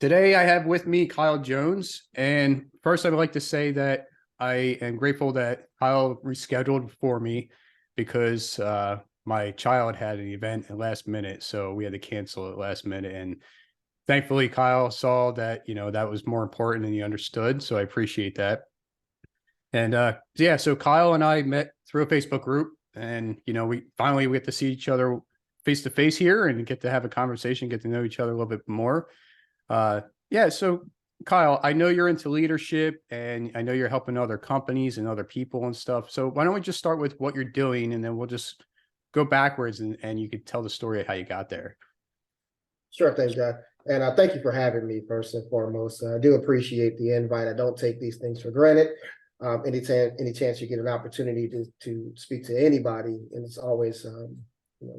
Today, I have with me Kyle Jones. And first, I'd like to say that I am grateful that Kyle rescheduled for me because my child had an event at last minute. So we had to cancel it last minute. And thankfully, Kyle saw that, that was more important and he understood. So I appreciate that. And yeah, so Kyle and I met through a Facebook group, and we get to see each other face to face here and get to have a conversation, get to know each other a little bit more. Uh, yeah, so Kyle, I know you're into leadership and I know you're helping other companies and other people and stuff. So why don't we just start with what you're doing and then we'll just go backwards and you could tell the story of how you got there. Sure thing, John. And thank you for having me, first and foremost. I do appreciate the invite. I don't take these things for granted. Any chance you get an opportunity to speak to anybody, and it's always a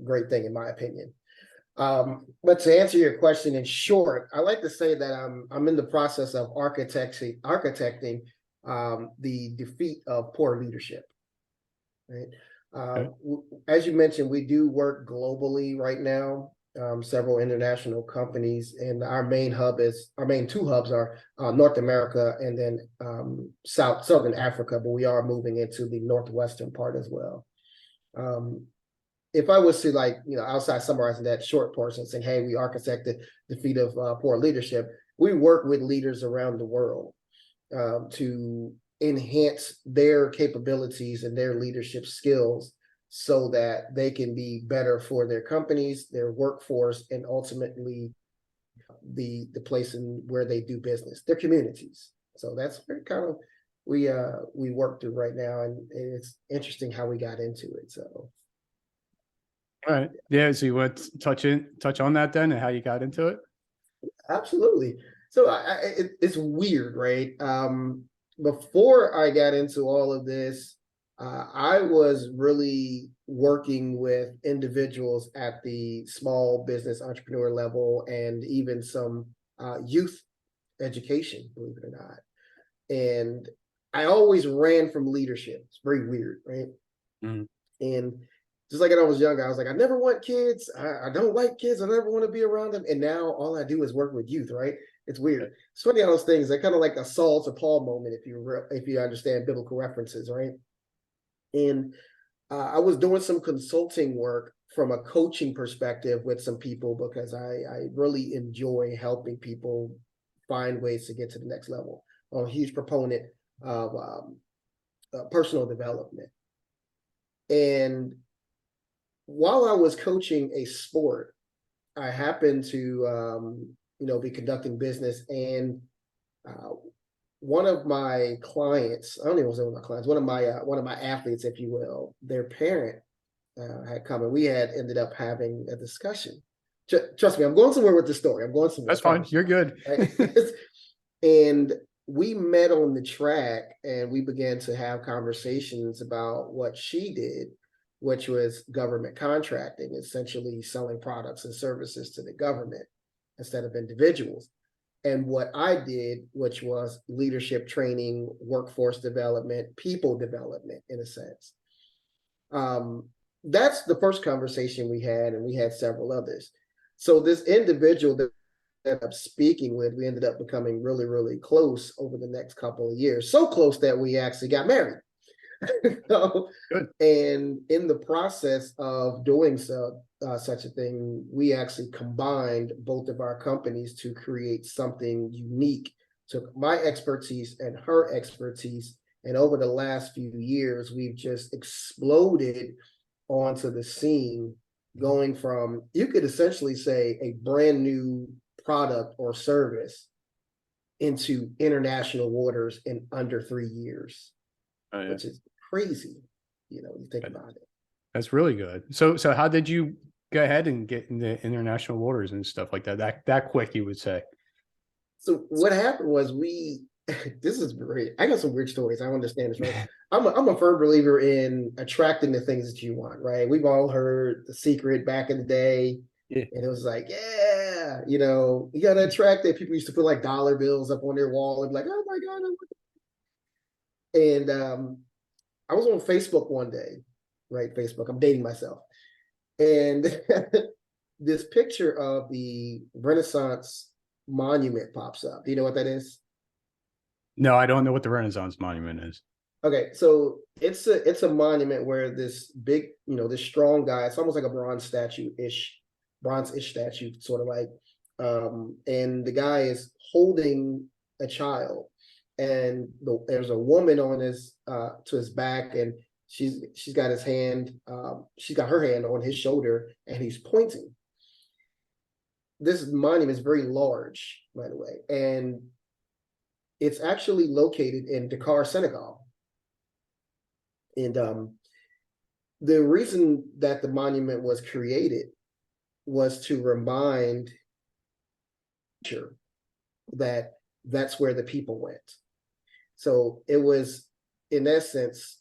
great thing, in my opinion. But to answer your question in short, I like to say that I'm in the process of architecting the defeat of poor leadership. Right. Okay. As you mentioned, we do work globally right now. Several international companies, and our main two hubs are North America and then Southern Africa, but we are moving into the Northwestern part as well. If I was to outside summarizing that short portion, saying, hey, we architect the defeat of poor leadership, we work with leaders around the world to enhance their capabilities and their leadership skills so that they can be better for their companies, their workforce, and ultimately the place in where they do business, their communities. So that's kind of we work through right now, and it's interesting how we got into it. So, All right, yeah. So you want to touch on that then, and how you got into it? absolutely. So it's weird, right? Before I got into all of this, I was really working with individuals at the small business entrepreneur level and even some youth education, believe it or not. And I always ran from leadership. It's very weird, right? Mm. And just like when I was younger, I was like, I never want kids. I don't like kids. I never want to be around them. And now all I do is work with youth, right? It's weird. It's funny how those things, they're kind of like a Saul to Paul moment if you understand biblical references, right? And I was doing some consulting work from a coaching perspective with some people because I really enjoy helping people find ways to get to the next level. I'm a huge proponent of personal development. And while I was coaching a sport, I happened to be conducting business, and one of my clients, I don't even know one of my clients, one of my athletes, if you will, their parent had come, and we had ended up having a discussion. Trust me, I'm going somewhere with the story. I'm going somewhere. That's fine. You're good. Right? And we met on the track, and we began to have conversations about what she did, which was government contracting, essentially selling products and services to the government instead of individuals. And what I did, which was leadership training, workforce development, people development, in a sense. That's the first conversation we had, and we had several others. So this individual that I ended up speaking with, we ended up becoming really, really close over the next couple of years. So close that we actually got married. So, Good. and in the process of doing such a thing, we actually combined both of our companies to create something unique. Took my expertise and her expertise, and over the last few years, we've just exploded onto the scene, going from, you could essentially say, a brand new product or service into international waters in under 3 years. Oh, yeah. Which is crazy, you think about it. That's really good. So how did you go ahead and get in the international waters and stuff like that quick, you would say? So what happened was this is great. I got some weird stories. I understand this, right? I'm a firm believer in attracting the things that you want, right? We've all heard The Secret back in the day. Yeah. And it was like, yeah, you got to attract it. People used to put like dollar bills up on their wall and be like, oh my God. And I was on Facebook one day, right? Facebook, I'm dating myself. And this picture of the Renaissance monument pops up. Do you know what that is? No, I don't know what the Renaissance Monument is. Okay, so it's a monument where this big, this strong guy, it's almost like a bronze-ish statue, sort of like, and the guy is holding a child, and there's a woman on his to his back, and she's got his hand, she's got her hand on his shoulder, and he's pointing. This monument is very large, by the way, and it's actually located in Dakar, Senegal. And the reason that the monument was created was to remind that that's where the people went. So it was, in essence,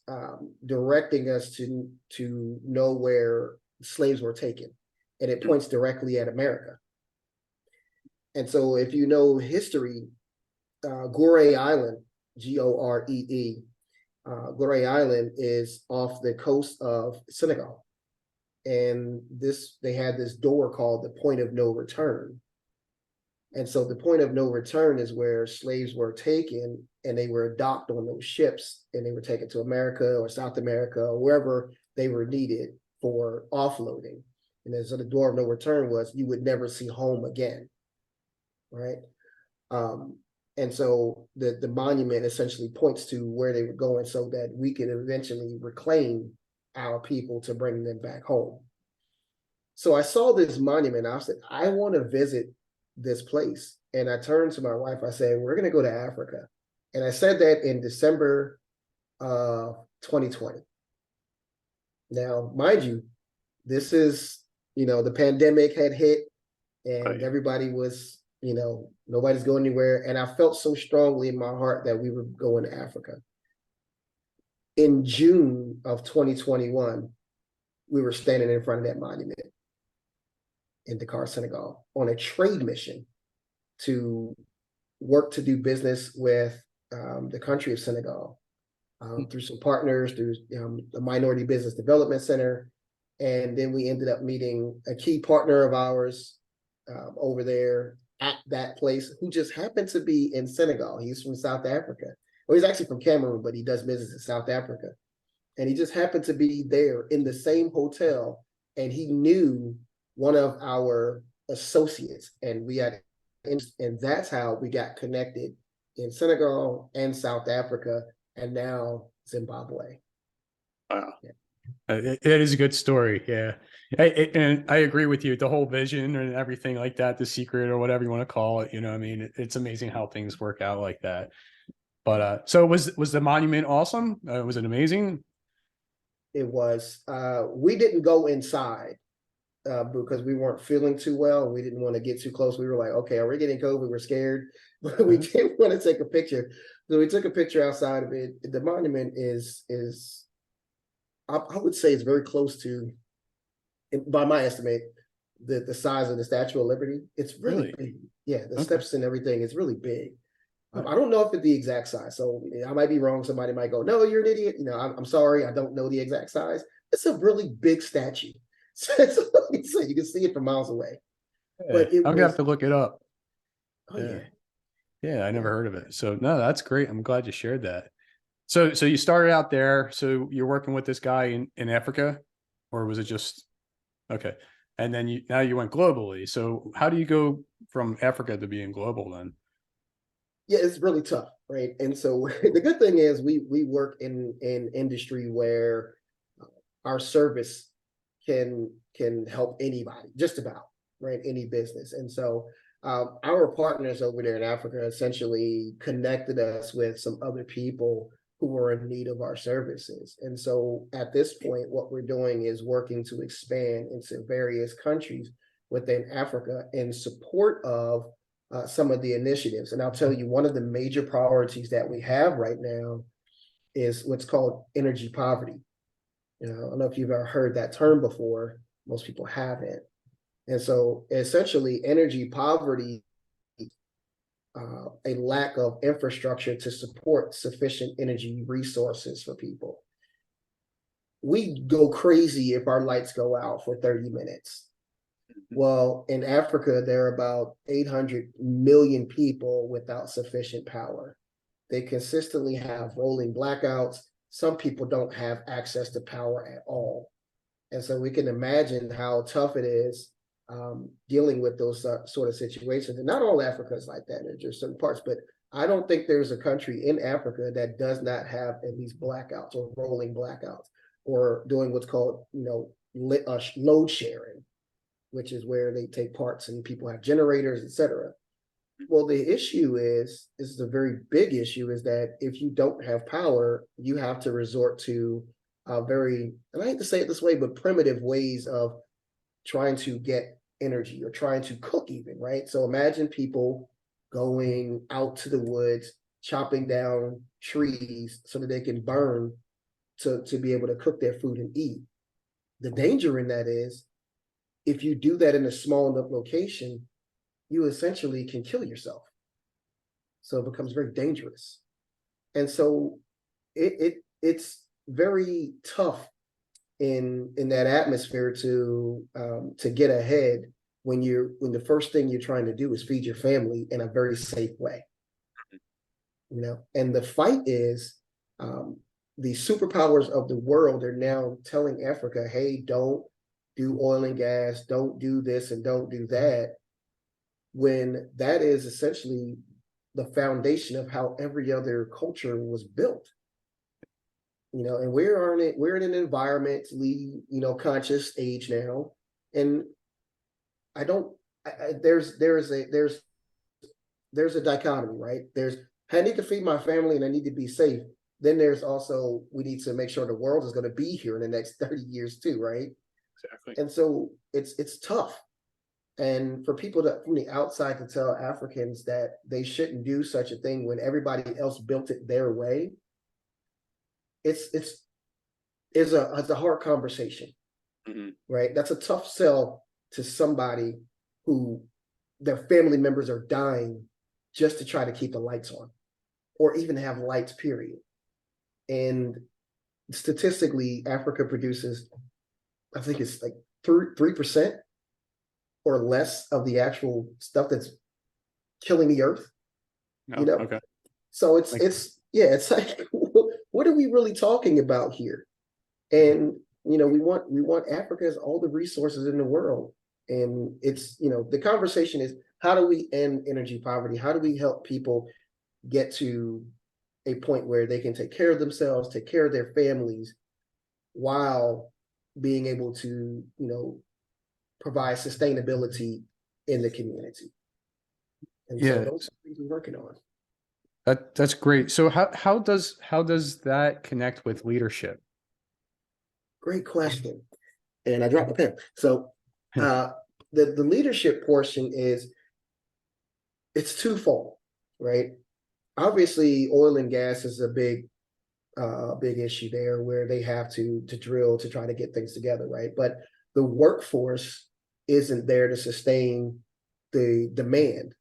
directing us to know where slaves were taken, and it points directly at America. And so, if you know history, Gorée Island, Goree, Gorée Island is off the coast of Senegal, and they had this door called the point of no return. And so the point of no return is where slaves were taken, and they were docked on those ships, and they were taken to America or South America or wherever they were needed for offloading. And then so the door of no return was you would never see home again, right? And so the monument essentially points to where they were going so that we could eventually reclaim our people to bring them back home. So I saw this monument. I said, I want to visit this place. And I turned to my wife. I said, we're going to go to Africa. And I said that in December 2020. Now, mind you, this is, the pandemic had hit, and everybody was, nobody's going anywhere. And I felt so strongly in my heart that we were going to Africa. In June of 2021, we were standing in front of that monument in Dakar, Senegal, on a trade mission to work to do business with the country of Senegal through some partners, through the Minority Business Development Center. And then we ended up meeting a key partner of ours over there at that place, who just happened to be in Senegal. He's from South Africa. Well, he's actually from Cameroon, but he does business in South Africa. And he just happened to be there in the same hotel, and he knew one of our associates, and and that's how we got connected in Senegal and South Africa, and now Zimbabwe. Wow. Yeah. It is a good story. Yeah. And I agree with you. The whole vision and everything like that, the secret or whatever you want to call it, I mean, it's amazing how things work out like that. But so was the monument awesome? Was it amazing? It was. We didn't go inside because we weren't feeling too well. We didn't want to get too close. We were like, okay, are we getting COVID? We're scared, but we didn't want to take a picture. So we took a picture outside of it. The monument is I would say it's very close to, by my estimate, the size of the Statue of Liberty. It's really big. Yeah, the steps and everything is really big. I don't know if it's the exact size, so I might be wrong. Somebody might go, no, you're an idiot. I'm sorry, I don't know the exact size. It's a really big statue. So you can see it from miles away. Yeah, but I'm gonna have to look it up. Oh, yeah. Yeah, I never heard of it. So no, that's great. I'm glad you shared that. So you started out there. So you're working with this guy in Africa, or was it just okay? And then now you went globally. So how do you go from Africa to being global then? Yeah, it's really tough, right? And so the good thing is we work in industry where our service can help anybody, just about, right? Any business. And so our partners over there in Africa essentially connected us with some other people who were in need of our services. And so at this point, what we're doing is working to expand into various countries within Africa in support of some of the initiatives. And I'll tell you, one of the major priorities that we have right now is what's called energy poverty. I don't know if you've ever heard that term before. Most people haven't. And so essentially energy poverty, a lack of infrastructure to support sufficient energy resources for people. We go crazy if our lights go out for 30 minutes. Well, in Africa, there are about 800 million people without sufficient power. They consistently have rolling blackouts. Some people don't have access to power at all. And so we can imagine how tough it is dealing with those sort of situations. And not all Africa is like that. There's just certain parts, but I don't think there's a country in Africa that does not have at least blackouts or rolling blackouts or doing what's called, load sharing, which is where they take parts and people have generators, etc. Well, the issue is, this is a very big issue, is that if you don't have power, you have to resort to very, and I hate to say it this way, but primitive ways of trying to get energy or trying to cook even, right? So imagine people going out to the woods, chopping down trees so that they can burn to be able to cook their food and eat. The danger in that is, if you do that in a small enough location, you essentially can kill yourself. So it becomes very dangerous. And so it's very tough in that atmosphere to get ahead when the first thing you're trying to do is feed your family in a very safe way. And the fight is the superpowers of the world are now telling Africa, hey, don't do oil and gas, don't do this and don't do that, when that is essentially the foundation of how every other culture was built. And we're in an environmentally, conscious age now. And there's a dichotomy, right? I need to feed my family and I need to be safe. Then there's also, we need to make sure the world is going to be here in the next 30 years too, right? Exactly. And so it's tough. And for people from the outside to tell Africans that they shouldn't do such a thing when everybody else built it their way, it's a hard conversation, right? That's a tough sell to somebody who their family members are dying just to try to keep the lights on, or even have lights, period. And statistically, Africa produces, I think it's like 3% or less of the actual stuff that's killing the earth. Okay. So it's like, what are we really talking about here? And we want Africa has all the resources in the world. And it's, the conversation is, how do we end energy poverty? How do we help people get to a point where they can take care of themselves, take care of their families, while being able to, provide sustainability in the community? And so those are things we're working on. That's great. So how does that connect with leadership? Great question. And I dropped the pen. So the leadership portion it's twofold, right? Obviously, oil and gas is a big issue there, where they have to drill to try to get things together, right? But the workforce isn't there to sustain the demand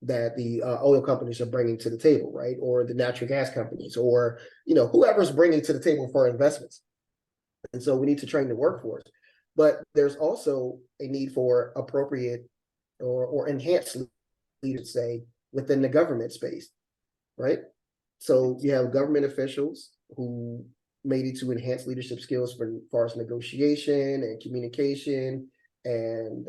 that the oil companies are bringing to the table, right? Or the natural gas companies, or whoever's bringing to the table for investments. And so we need to train the workforce. But there's also a need for appropriate or enhanced leaders, say, within the government space, right? So you have government officials who may need to enhance leadership skills for as far as negotiation and communication and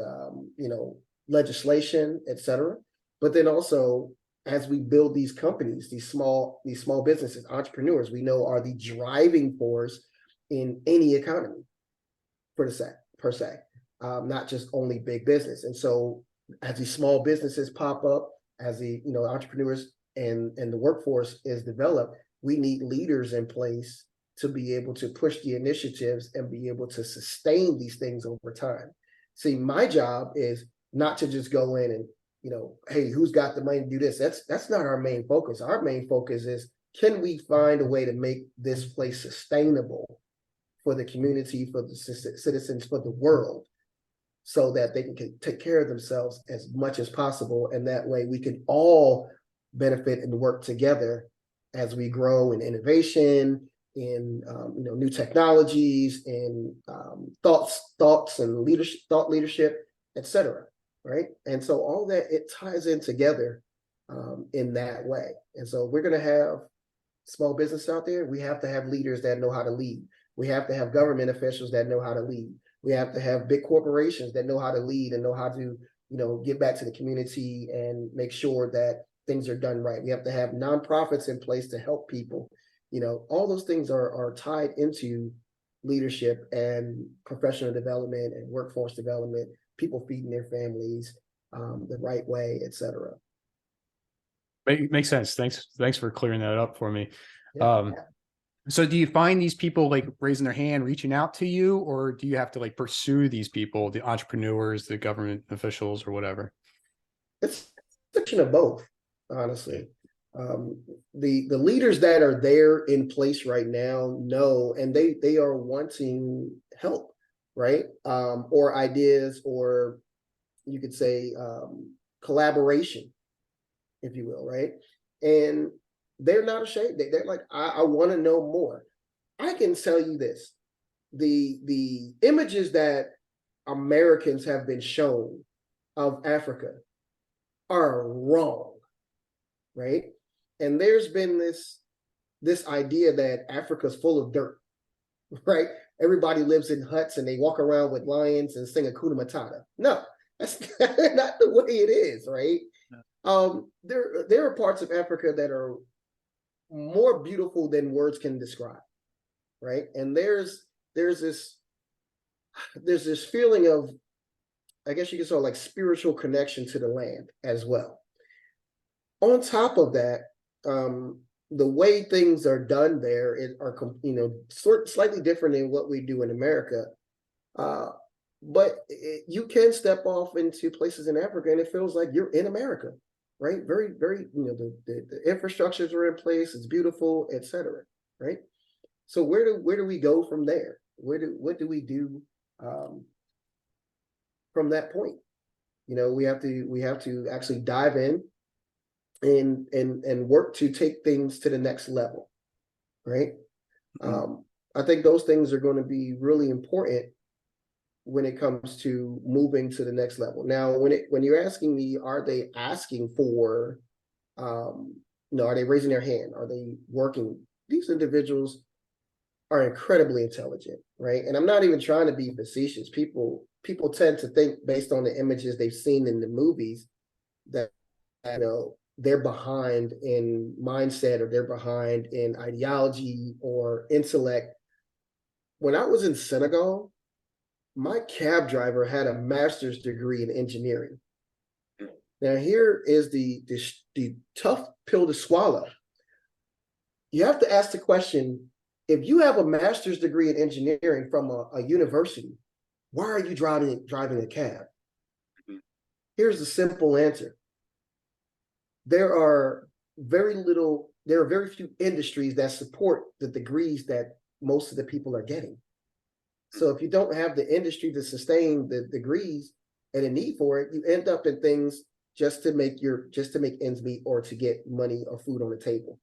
legislation, et cetera. But then also, as we build these companies, these small businesses, entrepreneurs, we know are the driving force in any economy, per se, not just only big business. And so as these small businesses pop up, as the entrepreneurs and the workforce is developed, we need leaders in place to be able to push the initiatives and be able to sustain these things over time. See, my job is not to just go in and, hey, who's got the money to do this? That's not our main focus. Our main focus is, can we find a way to make this place sustainable for the community, for the citizens, for the world, so that they can take care of themselves as much as possible. And that way we can all benefit and work together as we grow in innovation, in new technologies, in thoughts and leadership, etc. Right, and so all that, it ties in together in that way. And so we're going to have small business out there. We have to have leaders that know how to lead. We have to have government officials that know how to lead. We have to have big corporations that know how to lead and know how to get back to the community and make sure that things are done right. We have to have nonprofits in place to help people. All those things are tied into leadership and professional development and workforce development, people feeding their families the right way, etc. Makes sense. Thanks for clearing that up for me. Yeah. So do you find these people like raising their hand, reaching out to you, or do you have to like pursue these people, the entrepreneurs, the government officials, or whatever? It's a section of both, honestly. The leaders that are there in place right now know, and they are wanting help, right? Or ideas, or you could say collaboration, if you will, right? And they're not ashamed. They're like, I want to know more. I can tell you this: the images that Americans have been shown of Africa are wrong, right? And there's been this idea that Africa's full of dirt, right? Everybody lives in huts and they walk around with lions and sing Hakuna Matata. No, that's not the way it is, right? There are parts of Africa that are more beautiful than words can describe, right? And there's this feeling of, I guess you could say, like spiritual connection to the land as well. On top of that, the way things are done there are slightly different than what we do in America. But you can step off into places in Africa and it feels like you're in America, right? Very, very, the infrastructures are in place, it's beautiful, etc. Right? So where do we go from there? What do we do from that point? We have to actually dive in and work to take things to the next level, right? I think those things are going to be really important when it comes to moving to the next level. Now, when you're asking me, are they asking for, are they raising their hand? Are they working? These individuals are incredibly intelligent, right? And I'm not even trying to be facetious. People tend to think, based on the images they've seen in the movies, that they're behind in mindset, or they're behind in ideology or intellect. When I was in Senegal, my cab driver had a master's degree in engineering. Now, here is the tough pill to swallow. You have to ask the question, if you have a master's degree in engineering from a university, why are you driving a cab? Here's the simple answer. There are very few industries that support the degrees that most of the people are getting. So if you don't have the industry to sustain the degrees and a need for it, you end up in things just to make ends meet, or to get money or food on the table,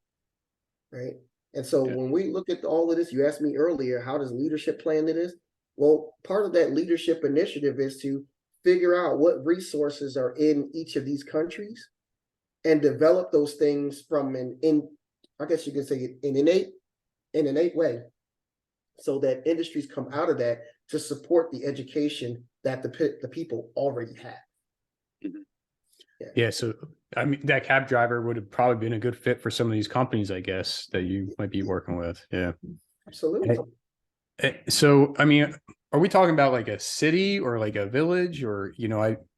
right? And so when we look at all of this, you asked me earlier, how does leadership play into this? Well, part of that leadership initiative is to figure out what resources are in each of these countries and develop those things from I guess you could say, an innate way, so that industries come out of that to support the education that the people already have. Yeah. So, I mean, that cab driver would have probably been a good fit for some of these companies, I guess, that you might be working with. Yeah. Absolutely. So, I mean, are we talking about like a city or like a village, or,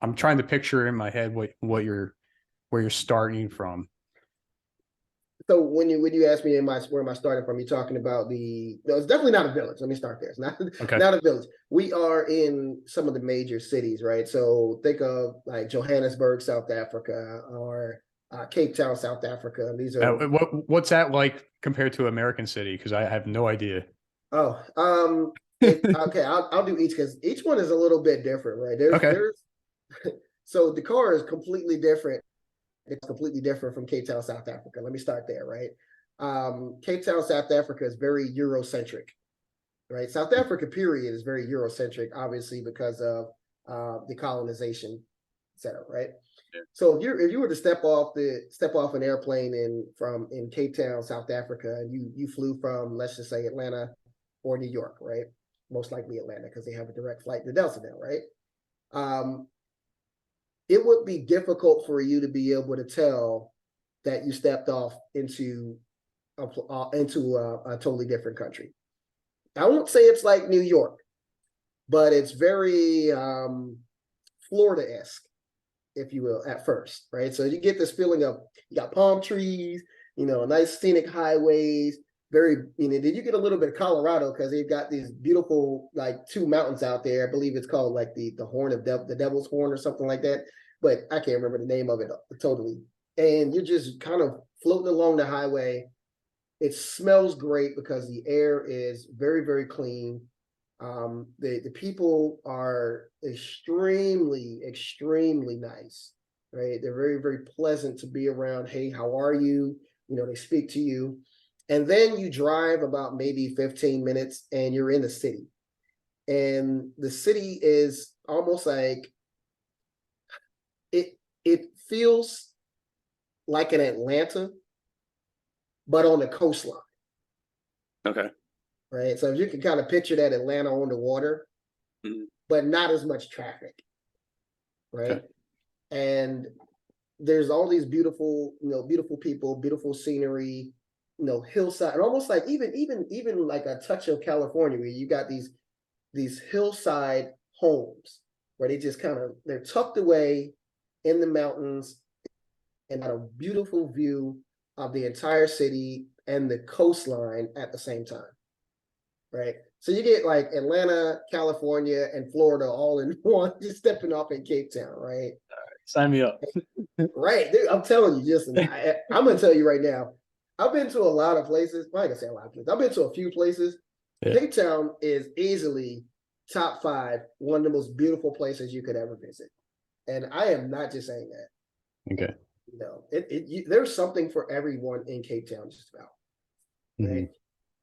I'm trying to picture in my head where you're starting from. So when you ask me where am I starting from, you're talking about no, it's definitely not a village. Let me start there. It's not a village. We are in some of the major cities, right? So think of like Johannesburg, South Africa, or Cape Town, South Africa. These are what's that like compared to American City? Because I have no idea. Okay, I'll do each, because each one is a little bit different, right? There's so Dakar is completely different. It's completely different from Cape Town, South Africa. Let me start there, right? Cape Town, South Africa is very Eurocentric, right? South Africa, period, is very Eurocentric, obviously, because of the colonization setup, right? Yeah. So if you were to step off an airplane in Cape Town, South Africa, and you flew from, let's just say, Atlanta or New York, right? Most likely Atlanta, because they have a direct flight to Delta now, right? It would be difficult for you to be able to tell that you stepped off into a totally different country. I won't say it's like New York, but it's very Florida-esque, if you will, at first, right? So you get this feeling of, you got palm trees, nice scenic highways, then you get a little bit of Colorado, because they've got these beautiful, like, two mountains out there. I believe it's called like the Horn of the Devil's Horn or something like that, but I can't remember the name of it totally. And you're just kind of floating along the highway. It smells great because the air is very, very clean. The people are extremely, extremely nice, right? They're very, very pleasant to be around. Hey, how are you? They speak to you. And then you drive about maybe 15 minutes and you're in the city. And the city is almost like, it feels like an Atlanta, but on the coastline. Okay. Right. So if you can kind of picture that Atlanta on the water, but not as much traffic. Right. Okay. And there's all these beautiful, beautiful people, beautiful scenery, hillside, and almost like even like a touch of California, where you got these hillside homes where they're tucked away in the mountains and got a beautiful view of the entire city and the coastline at the same time. Right. So you get like Atlanta, California, and Florida all in one, just stepping off in Cape Town, right? Sign me up. Right. Dude, I'm telling you, just I'm gonna tell you right now, I've been to a lot of places. Well, I can say a lot of places. I've been to a few places. Yeah. Cape Town is easily top 5, one of the most beautiful places you could ever visit. And I am not just saying that. Okay. There's something for everyone in Cape Town, just about. Right.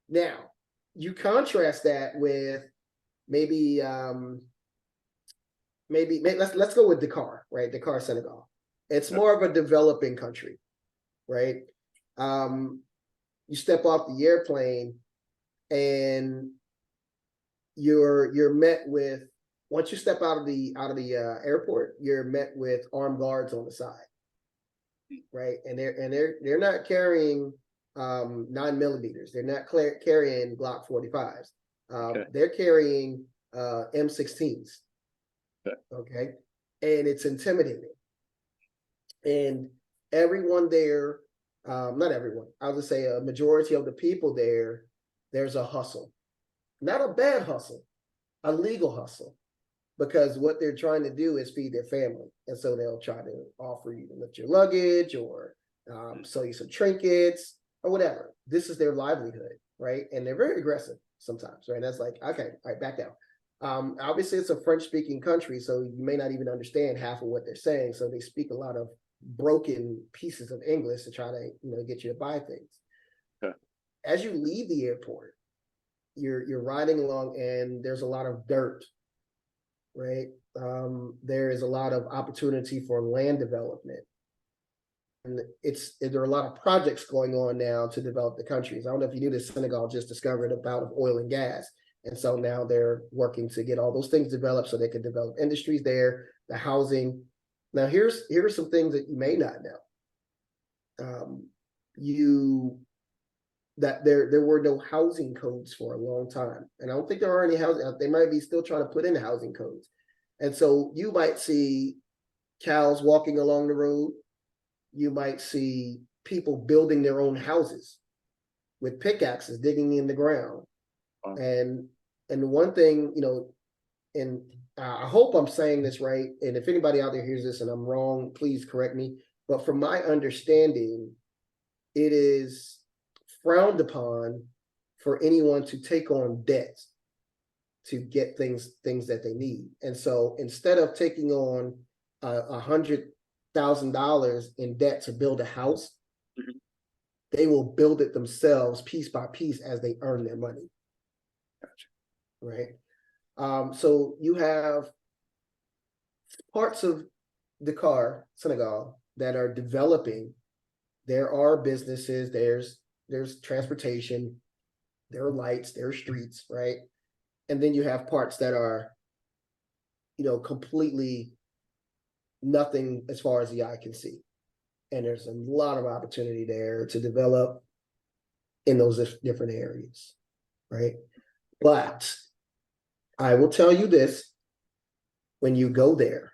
Now, you contrast that with maybe let's go with Dakar, right? Dakar, Senegal. It's more of a developing country, right? You step off the airplane and you're met with, once you step out of the airport, you're met with armed guards on the side, right? And they're not carrying 9mm. They're not carrying Glock 45s. They're carrying M16s. Okay. And it's intimidating. And everyone there, not everyone, I'll just say a majority of the people there's a hustle. Not a bad hustle, a legal hustle. Because what they're trying to do is feed their family. And so they'll try to offer you to lift your luggage or sell you some trinkets or whatever. This is their livelihood, right? And they're very aggressive sometimes, right? That's like, okay, all right, back down. Obviously, it's a French-speaking country, so you may not even understand half of what they're saying. So they speak a lot of broken pieces of English to try to, get you to buy things. Okay. As you leave the airport, you're riding along, and there's a lot of dirt, right? There is a lot of opportunity for land development. And there are a lot of projects going on now to develop the countries. I don't know if you knew this, Senegal just discovered a bout of oil and gas. And so now they're working to get all those things developed so they can develop industries there, the housing. Now, here are some things that you may not know. There were no housing codes for a long time. And I don't think there are any housing. They might be still trying to put in housing codes. And so you might see cows walking along the road. You might see people building their own houses with pickaxes, digging in the ground. Wow. And the one thing, and I hope I'm saying this right, and if anybody out there hears this and I'm wrong, please correct me. But from my understanding, it is frowned upon for anyone to take on debt to get things that they need. And so instead of taking on $100,000 in debt to build a house, they will build it themselves piece by piece as they earn their money. Gotcha. Right. So you have parts of Dakar, Senegal, that are developing. There are businesses, there's transportation, there are lights, there are streets, right? And then you have parts that are, completely nothing as far as the eye can see. And there's a lot of opportunity there to develop in those different areas, right? But I will tell you this, when you go there,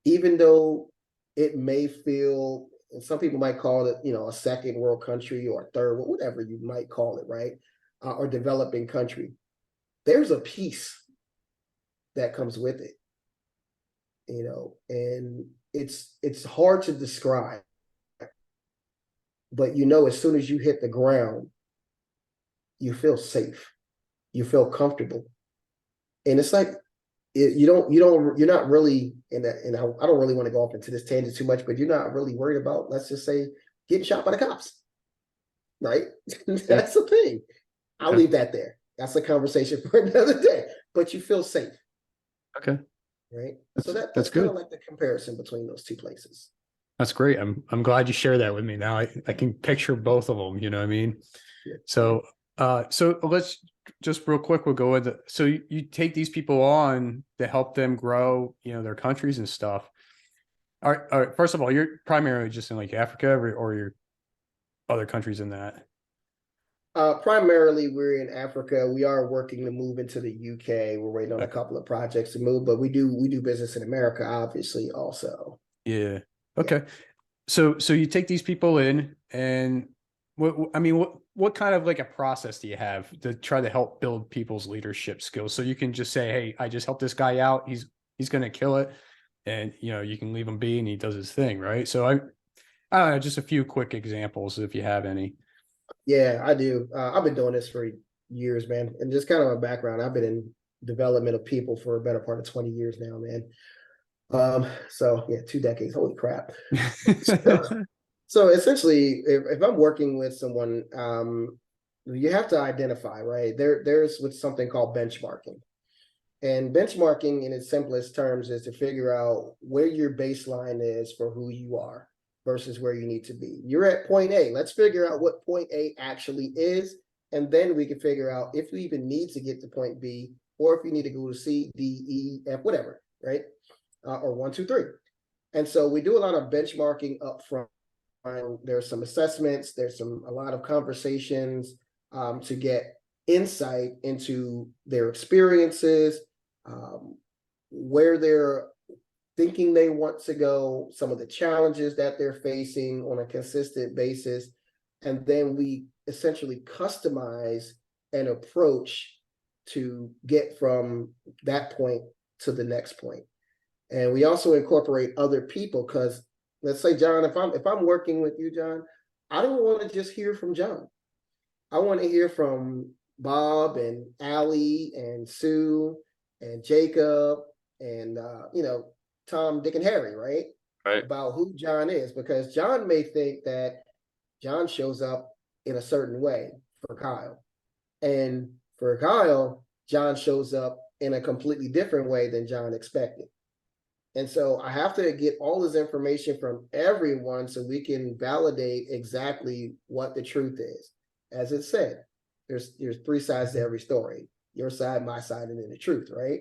even though it may feel, and some people might call it, a second world country or a third, whatever you might call it, right? Or developing country, there's a peace that comes with it, and it's hard to describe, but as soon as you hit the ground, you feel safe, you feel comfortable, and it's like you're not really in that. And I don't really want to go off into this tangent too much, but you're not really worried about, let's just say, getting shot by the cops, right? That's the thing. I'll leave that there. That's a conversation for another day. But you feel safe. Okay. Right. That's That's good. kind of like the comparison between those two places. That's great. I'm glad you shared that with me. Now I can picture both of them, you know what I mean? Yeah. So so let's just real quick, we'll go with so you take these people on to help them grow, their countries and stuff. All right, first of all, you're primarily just in like Africa or your other countries in that? Primarily, we're in Africa. We are working to move into the UK. We're waiting on a couple of projects to move, but we do business in America, obviously, also. Yeah. Okay. Yeah. So you take these people in, and what kind of like a process do you have to try to help build people's leadership skills? So you can just say, hey, I just helped this guy out. He's going to kill it. And, you can leave him be and he does his thing. Right. So I don't know, just a few quick examples if you have any. Yeah, I do. I've been doing this for years, man. And just kind of a background, I've been in development of people for a better part of 20 years now, man. So yeah, 2 decades. Holy crap. So essentially, if I'm working with someone, you have to identify, right? There's with something called benchmarking. And benchmarking in its simplest terms is to figure out where your baseline is for who you are versus where you need to be. You're at point A. Let's figure out what point A actually is. And then we can figure out if we even need to get to point B, or if you need to go to C, D, E, F, whatever, right? Or 1, 2, 3. And so we do a lot of benchmarking up front. There's some assessments, there's a lot of conversations to get insight into their experiences, where they're thinking they want to go, some of the challenges that they're facing on a consistent basis. And then we essentially customize an approach to get from that point to the next point. And we also incorporate other people, because let's say, John, if I'm working with you, John, I don't want to just hear from John. I want to hear from Bob and Allie and Sue and Jacob and Tom, Dick, and Harry, right? Right. About who John is, because John may think that John shows up in a certain way for Kyle. And for Kyle, John shows up in a completely different way than John expected. And so I have to get all this information from everyone so we can validate exactly what the truth is. As it said, there's 3 sides to every story: your side, my side, and then the truth, right?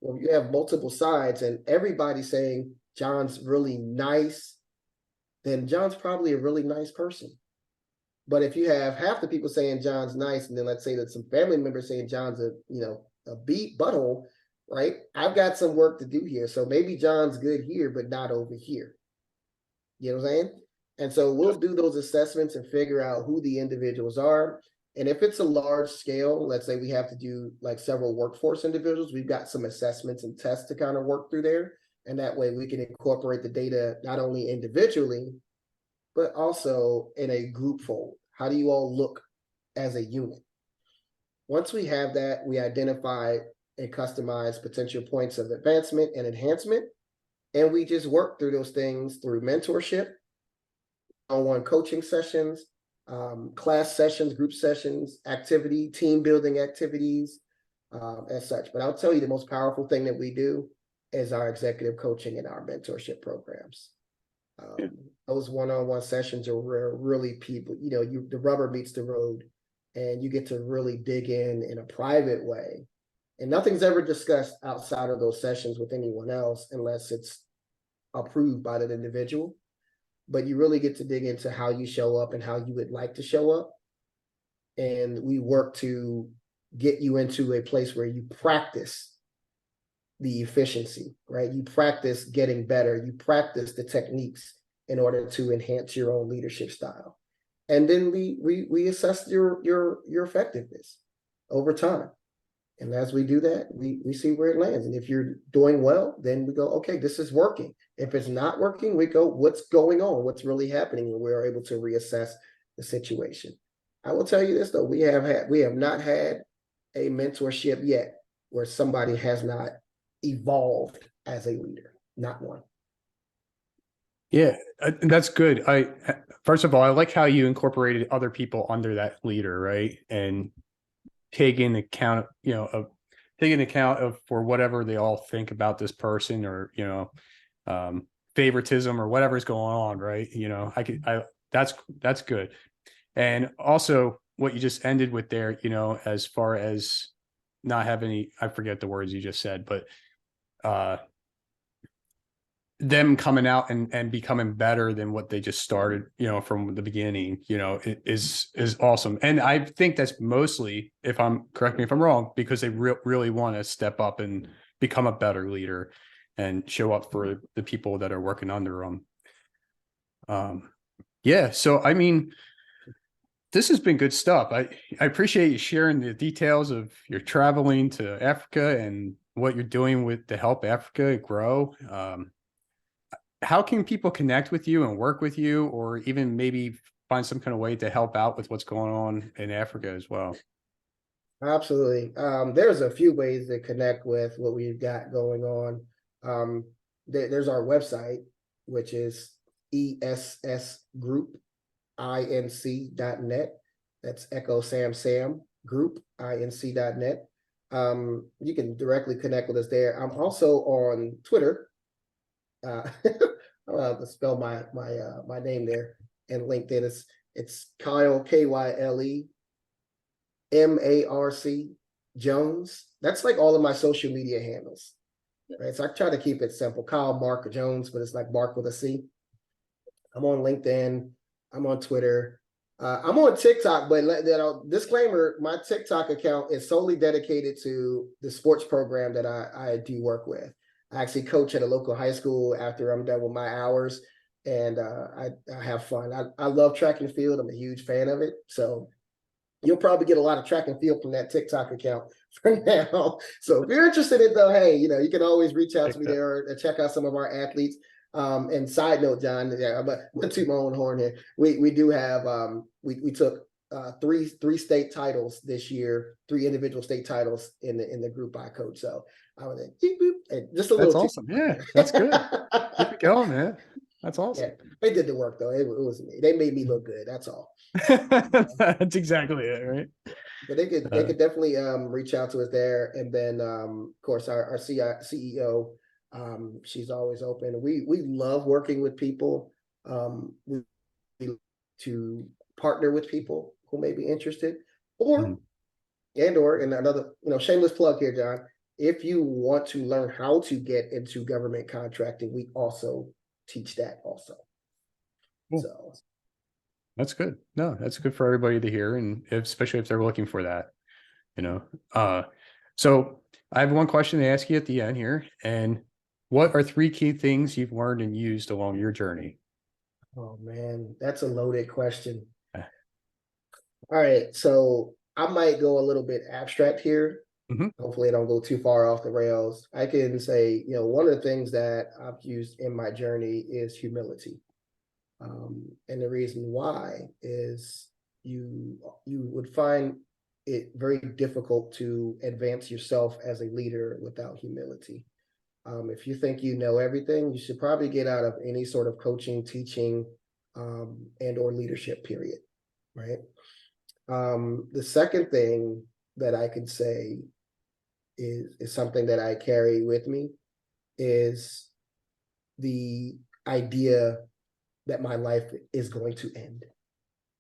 Well, you have multiple sides and everybody saying John's really nice, then John's probably a really nice person. But if you have half the people saying John's nice, and then let's say that some family members saying John's a beat butthole, right? I've got some work to do here. So maybe John's good here, but not over here. You know what I'm saying? And so we'll do those assessments and figure out who the individuals are. And if it's a large scale, let's say we have to do like several workforce individuals, we've got some assessments and tests to kind of work through there. And that way we can incorporate the data not only individually, but also in a group fold. How do you all look as a unit? Once we have that, we identify and customize potential points of advancement and enhancement. And we just work through those things through mentorship, on-one coaching sessions, class sessions, group sessions, activity, team building activities, as such. But I'll tell you the most powerful thing that we do is our executive coaching and our mentorship programs. Those one-on-one sessions are where really people, the rubber meets the road, and you get to really dig in a private way. And nothing's ever discussed outside of those sessions with anyone else unless it's approved by that individual. But you really get to dig into how you show up and how you would like to show up. And we work to get you into a place where you practice the efficiency, right? You practice getting better. You practice the techniques in order to enhance your own leadership style. And then we assess your effectiveness over time. And as we do that, we see where it lands. And if you're doing well, then we go, okay, this is working. If it's not working, we go, what's going on? What's really happening? And we're able to reassess the situation. I will tell you this though, we have not had a mentorship yet where somebody has not evolved as a leader. Not one. Yeah, that's good. First of all, I like how you incorporated other people under that leader, right? And taking account, taking account of for whatever they all think about this person, or favoritism or whatever's going on, right? That's good. And also what you just ended with there, as far as not having any, I forget the words you just said, but them coming out and becoming better than what they just started, from the beginning, is awesome. And I think that's mostly, correct me if I'm wrong, because they really want to step up and become a better leader and show up for the people that are working under them. Yeah. So, I mean, this has been good stuff. I appreciate you sharing the details of your traveling to Africa and what you're doing to help Africa grow. How can people connect with you and work with you, or even maybe find some kind of way to help out with what's going on in Africa as well? Absolutely. There's a few ways to connect with what we've got going on. There's our website, which is essgroup.inc.net. That's Echo Sam Group, inc.net. You can directly connect with us there. I'm also on Twitter. I'll have to spell my name there, and LinkedIn. It's Kyle, KYLE MARC Jones. That's like all of my social media handles, right? So I try to keep it simple. Kyle Mark Jones, but it's like Mark with a C. I'm on LinkedIn. I'm on Twitter. I'm on TikTok, but disclaimer: my TikTok account is solely dedicated to the sports program that I do work with. I actually coach at a local high school after I'm done with my hours, and I have fun. I love track and field. I'm a huge fan of it. So you'll probably get a lot of track and field from that TikTok account for now. So if you're interested in it, though, hey, you can always reach out to me there or check out some of our athletes. And side note, John, I'm gonna toot my own horn here. We do have we took three state titles this year, 3 individual state titles in the group I coach. So I was like, beep, boop, and just a That's little. awesome. Yeah, that's good. Keep it going, man. That's awesome. Yeah, they did the work though. It was me. They made me look good. That's all. That's exactly it, right? But they could definitely reach out to us there, and then of course our CEO, she's always open. We love working with people. We to partner with people who may be interested, or and another shameless plug here, John. If you want to learn how to get into government contracting, we also teach that also. Cool. So that's good. No, that's good for everybody to hear, and especially if they're looking for that, So I have one question to ask you at the end here. And what are 3 key things you've learned and used along your journey? Oh man, that's a loaded question. Eh. All right, so I might go a little bit abstract here. Hopefully I don't go too far off the rails. I can say, one of the things that I've used in my journey is humility. And the reason why is you would find it very difficult to advance yourself as a leader without humility. If you think you know everything, you should probably get out of any sort of coaching, teaching, and or leadership period, right? The second thing that I could say is something that I carry with me is the idea that my life is going to end.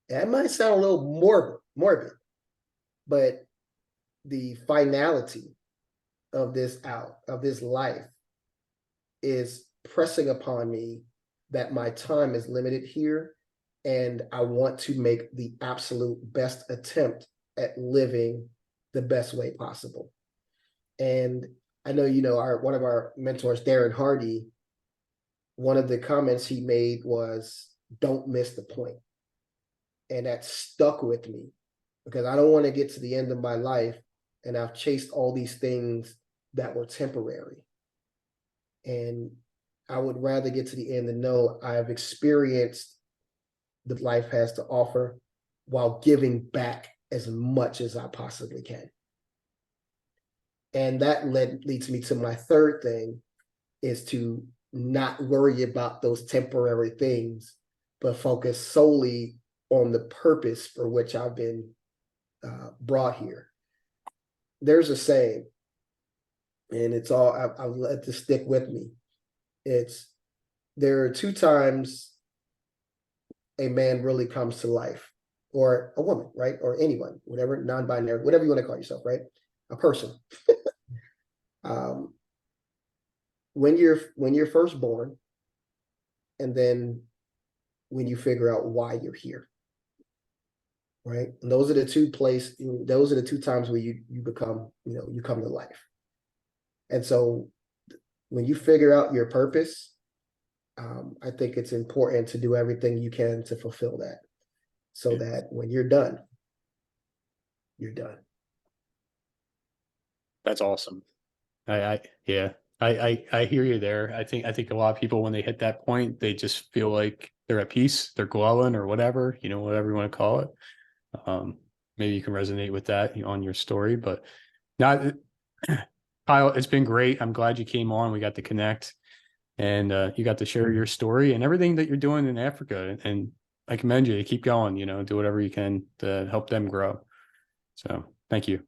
That might sound a little morbid, but the finality of this life is pressing upon me that my time is limited here, and I want to make the absolute best attempt at living the best way possible. And I know, one of our mentors, Darren Hardy, one of the comments he made was, don't miss the point. And that stuck with me, because I don't want to get to the end of my life and I've chased all these things that were temporary. And I would rather get to the end and know I've experienced that life has to offer while giving back as much as I possibly can. And that leads me to my third thing, is to not worry about those temporary things, but focus solely on the purpose for which I've been brought here. There's a saying, and it's all, I've let this stick with me. There are 2 times a man really comes to life, or a woman, right? Or anyone, whatever, non-binary, whatever you want to call yourself, right? A person. When you're first born, and then when you figure out why you're here, right? And those are the 2 times where you become, you come to life. And so when you figure out your purpose, I think it's important to do everything you can to fulfill that, so that when you're done, you're done. That's awesome. I hear you there. I think a lot of people, when they hit that point, they just feel like they're at peace, they're glowing, or whatever, whatever you want to call it. Maybe you can resonate with that on your story, but not Kyle, it's been great. I'm glad you came on. We got to connect, and you got to share your story and everything that you're doing in Africa. And I commend you to keep going, do whatever you can to help them grow. So thank you.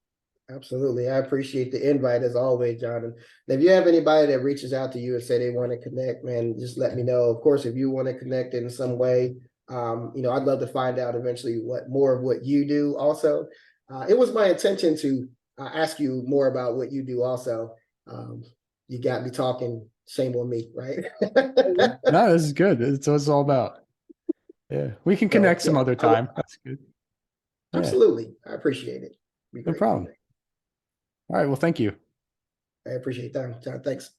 Absolutely. I appreciate the invite as always, John. And if you have anybody that reaches out to you and say they want to connect, man, just let me know. Of course, if you want to connect in some way, I'd love to find out eventually what more of what you do also. It was my intention to ask you more about what you do also. You got me talking, shame on me, right? No, this is good. It's what it's all about. Yeah, we can connect some other time. That's good. Absolutely. I appreciate it. No problem. All right. Well, thank you. I appreciate that, John. Thanks.